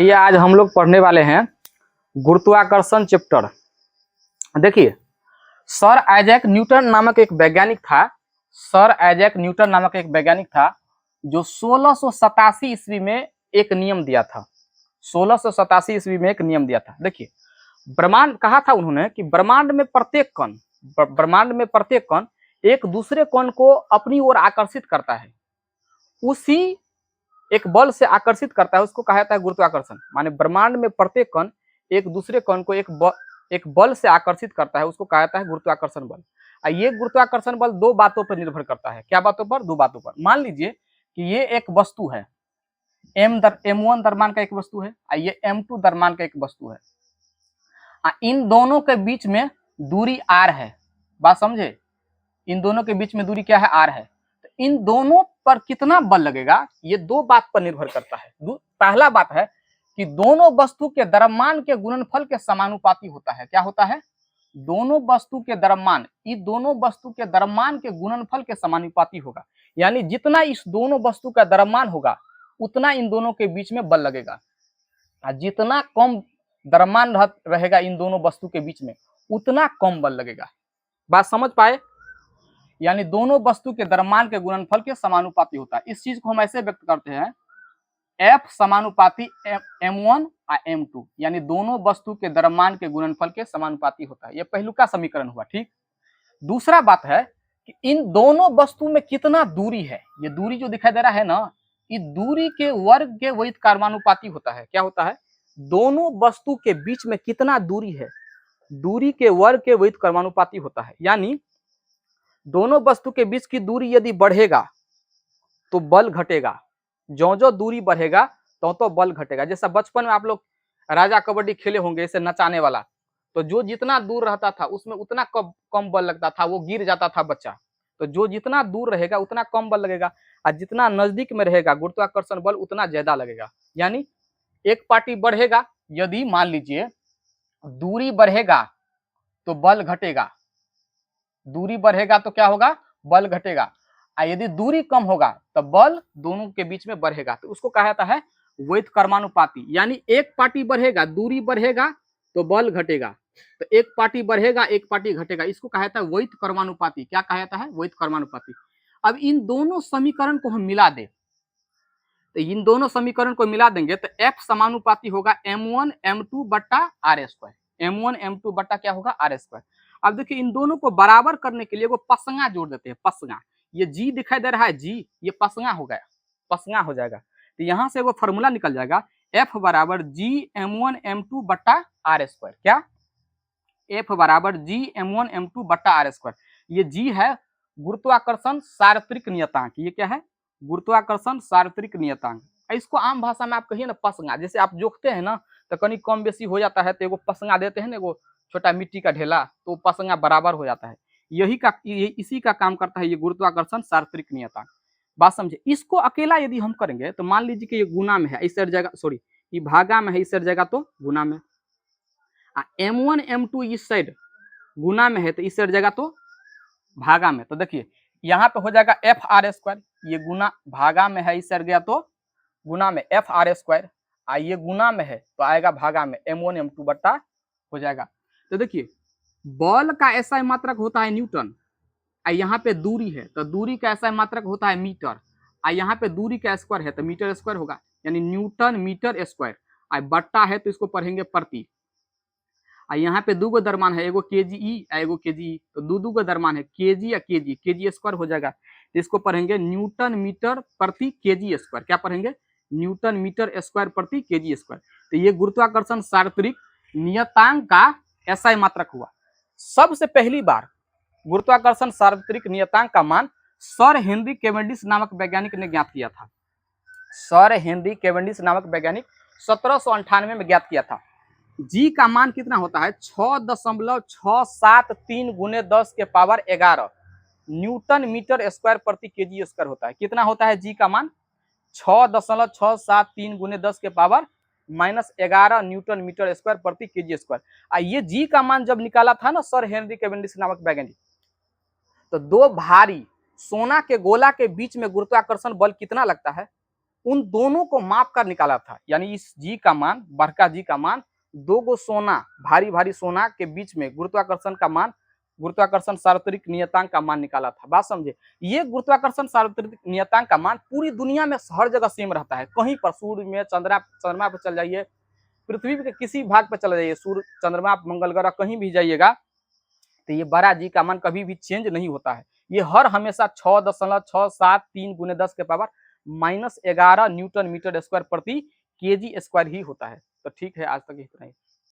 ये आज हम लोग पढ़ने वाले हैं गुरुत्वाकर्षण चैप्टर। देखिए, सर आइजैक न्यूटन नामक एक वैज्ञानिक था। सर आइजैक न्यूटन नामक एक वैज्ञानिक था जो 1687 ईस्वी में एक नियम दिया था। 1687 ईस्वी में एक नियम दिया था। देखिए, ब्रह्मांड कहा था उन्होंने कि ब्रह्मांड में प्रत्येक कण एक दूसरे कण को अपनी ओर आकर्षित करता है। उसी एक बल से आकर्षित करता है, उसको कहा जाता है गुरुत्वाकर्षण। माने ब्रह्मांड में प्रत्येक कण एक दूसरे कण को एक बल से आकर्षित करता है, उसको कहा जाता है गुरुत्वाकर्षण बल। ये गुरुत्वाकर्षण बल दो बातों पर निर्भर करता है। क्या बातों पर? दो बातों पर। मान लीजिए कि ये एक वस्तु है, m1 द्रव्यमान का एक वस्तु है, ये m2 द्रव्यमान का एक वस्तु है। इन दोनों के बीच में दूरी r है। बात समझे? इन दोनों के बीच में दूरी क्या है? r है। तो इन दोनों पर कितना बल लगेगा, ये दो बात पर निर्भर करता है। पहला बात है कि दोनों वस्तु के द्रव्यमान के गुणनफल के समानुपाती होता है। क्या होता है? दोनों वस्तु के द्रव्यमान, इन दोनों वस्तु के द्रव्यमान के गुणनफल के समानुपाती होगा। यानी जितना इस दोनों वस्तु का द्रव्यमान होगा उतना इन दोनों के बीच में बल लगेगा। जितना कम द्रव्यमान रहेगा इन दोनों वस्तु के बीच में उतना कम बल लगेगा। बात समझ पाए? यानी दोनों वस्तु के द्रव्यमान के गुणनफल के समानुपाती होता है। इस चीज को हम ऐसे व्यक्त करते हैं, F समानुपाती m1 और m2, यानी दोनों वस्तु के द्रव्यमान के गुणनफल के समानुपाती होता है। यह पहलुका समीकरण हुआ। ठीक। दूसरा बात है कि इन दोनों वस्तु में कितना दूरी है। ये दूरी जो दिखाई दे रहा है ना, इस दूरी के वर्ग के वही कर्मानुपाती होता है। क्या होता है? दोनों वस्तु के बीच में कितना दूरी है, दूरी के वर्ग के वही कर्मानुपाती होता है। यानी दोनों वस्तु के बीच की दूरी यदि बढ़ेगा तो बल घटेगा, जो जो दूरी बढ़ेगा तो बल घटेगा। जैसा बचपन में आप लोग राजा कबड्डी खेले होंगे, इसे नचाने वाला, तो जो जितना दूर रहता था उसमें उतना कम बल लगता था, वो गिर जाता था बच्चा। तो जो जितना दूर रहेगा उतना कम बल लगेगा, और जितना नजदीक में रहेगा गुरुत्वाकर्षण बल उतना ज्यादा लगेगा। यानी एक पार्टी बढ़ेगा, यदि मान लीजिए दूरी बढ़ेगा तो बल घटेगा, दूरी बढ़ेगा तो क्या होगा? बल घटेगा। यदि दूरी कम होगा तो बल दोनों के बीच में बढ़ेगा, तो उसको कहा जाता है वैध कर्मानुपाती। यानी एक पार्टी बढ़ेगा, दूरी बढ़ेगा तो बल घटेगा, तो एक पार्टी बढ़ेगा एक पार्टी घटेगा, इसको कहा जाता है वैध कर्मानुपाती। क्या कहा जाता है? वैध कर्मानुपाती। अब इन दोनों समीकरण को हम मिला दे, तो इन दोनों समीकरण को मिला देंगे तो F समानुपाती होगा m1 m2 बट्टा r²। m1 m2 बट्टा क्या होगा? r²। अब देखिए, इन दोनों को बराबर करने के लिए वो पसंगा जोड़ देते हैं। पसंगा, ये जी दिखाई दे रहा है, जी, ये पसंगा हो गया, पसंगा हो जाएगा। तो यहां से वो फॉर्मूला निकल जाएगा, F बराबर जी m1 m2 बट्टा r²। क्या? F बराबर जी m1 m2 बट्टा r²। ये जी है गुरुत्वाकर्षण सार्वत्रिक नियतांक। ये क्या है? गुरुत्वाकर्षण सार्वत्रिक नियतांक। इसको आम भाषा में आप कहिए ना पसंगा। जैसे आप जोखते हैं ना तो कहीं कम बेसी हो जाता है तो एगो पसंगा देते हैं ना, एगो छोटा मिट्टी का ढेला, तो पसंगा बराबर हो जाता है। इसी का काम करता है ये गुरुत्वाकर्षण सार्वत्रिक नियतांक। बात समझे? इसको अकेला यदि हम करेंगे तो मान लीजिए कि ये गुना में है, इस जगह सॉरी ये भागा में है, इस जगह तो गुना में, m1 m2 इस साइड गुना में है तो इस साइड जगह तो भागा में। तो देखिए यहाँ पे हो जाएगा F r², ये गुना भागा में है, इस साइड गया तो गुना में F r², ये गुना में है तो आएगा भागा में m1 m2 बट्टा हो जाएगा। तो देखिए बल का ऐसा मात्रक होता है न्यूटन, यहाँ पे दूरी है तो दूरी का ऐसा मात्रक होता है मीटर, यहाँ पे दूरी का स्क्वायर है तो मीटर स्क्वायर होगा, यानी न्यूटन मीटर स्क्वायर। बट्टा है तो इसको पढ़ेंगे प्रति। यहाँ पे दूगो द्रव्यमान है, एगो केजीई एगो केजीई, तो दू गो द्रव्यमान है, केजी या केजी स्क्वायर हो जाएगा। तो इसको पढ़ेंगे न्यूटन मीटर प्रति केजी स्क्वायर। क्या पढ़ेंगे? न्यूटन मीटर स्क्वायर प्रति केजी स्क्वायर। तो ये गुरुत्वाकर्षण सार्वत्रिक नियतांक का ऐसा मात्रक हुआ। सबसे पहली बार गुरुत्वाकर्षण सार्वत्रिक नियतांक का मान सर हेनरी कैवेंडिश नामक वैज्ञानिक ने ज्ञात किया था। सर हेनरी कैवेंडिश नामक वैज्ञानिक 1798 में ज्ञात किया था। जी का मान कितना होता है? 6.673 गुने 10 के पावर 11 न्यूटन मीटर स्क्वायर प्रति केजी स्क्वायर होता है। कितना होता है जी का मान? 6.673 गुने 10 के पावर -11 न्यूटन मीटर स्क्वायर प्रति केजी स्क्वायर। ये जी का मान जब निकाला था ना सर हेनरी कैवेंडिश नामक वैज्ञानिक, तो दो भारी सोना के गोला के बीच में गुरुत्वाकर्षण बल कितना लगता है? उन दोनों को माप कर निकाला था, यानी इस जी का मान, बड़का जी का मान, दो गो सोना, भारी भारी सोना के बीच में गुरुत्वाकर्षण का मान, गुरुत्वाकर्षण सार्वत्रिक नियतांक का मान निकाला था। बात समझे, ये गुरुत्वाकर्षण सार्वत्रिक नियतांक का मान पूरी दुनिया में हर जगह सेम रहता है। कहीं पर सूर्य में, चंद्रमा पर चल जाइए, पृथ्वी के किसी भाग पर चले जाइए, सूर्य, चंद्रमा, मंगल ग्रह कहीं भी जाइएगा, तो ये बड़ा जी का मान कभी भी चेंज नहीं होता है। ये हर हमेशा 6.673 गुने 10 के पावर -11 न्यूटन मीटर स्क्वायर प्रति केजी स्क्वायर ही होता है। तो ठीक है, आज तक इतना ही।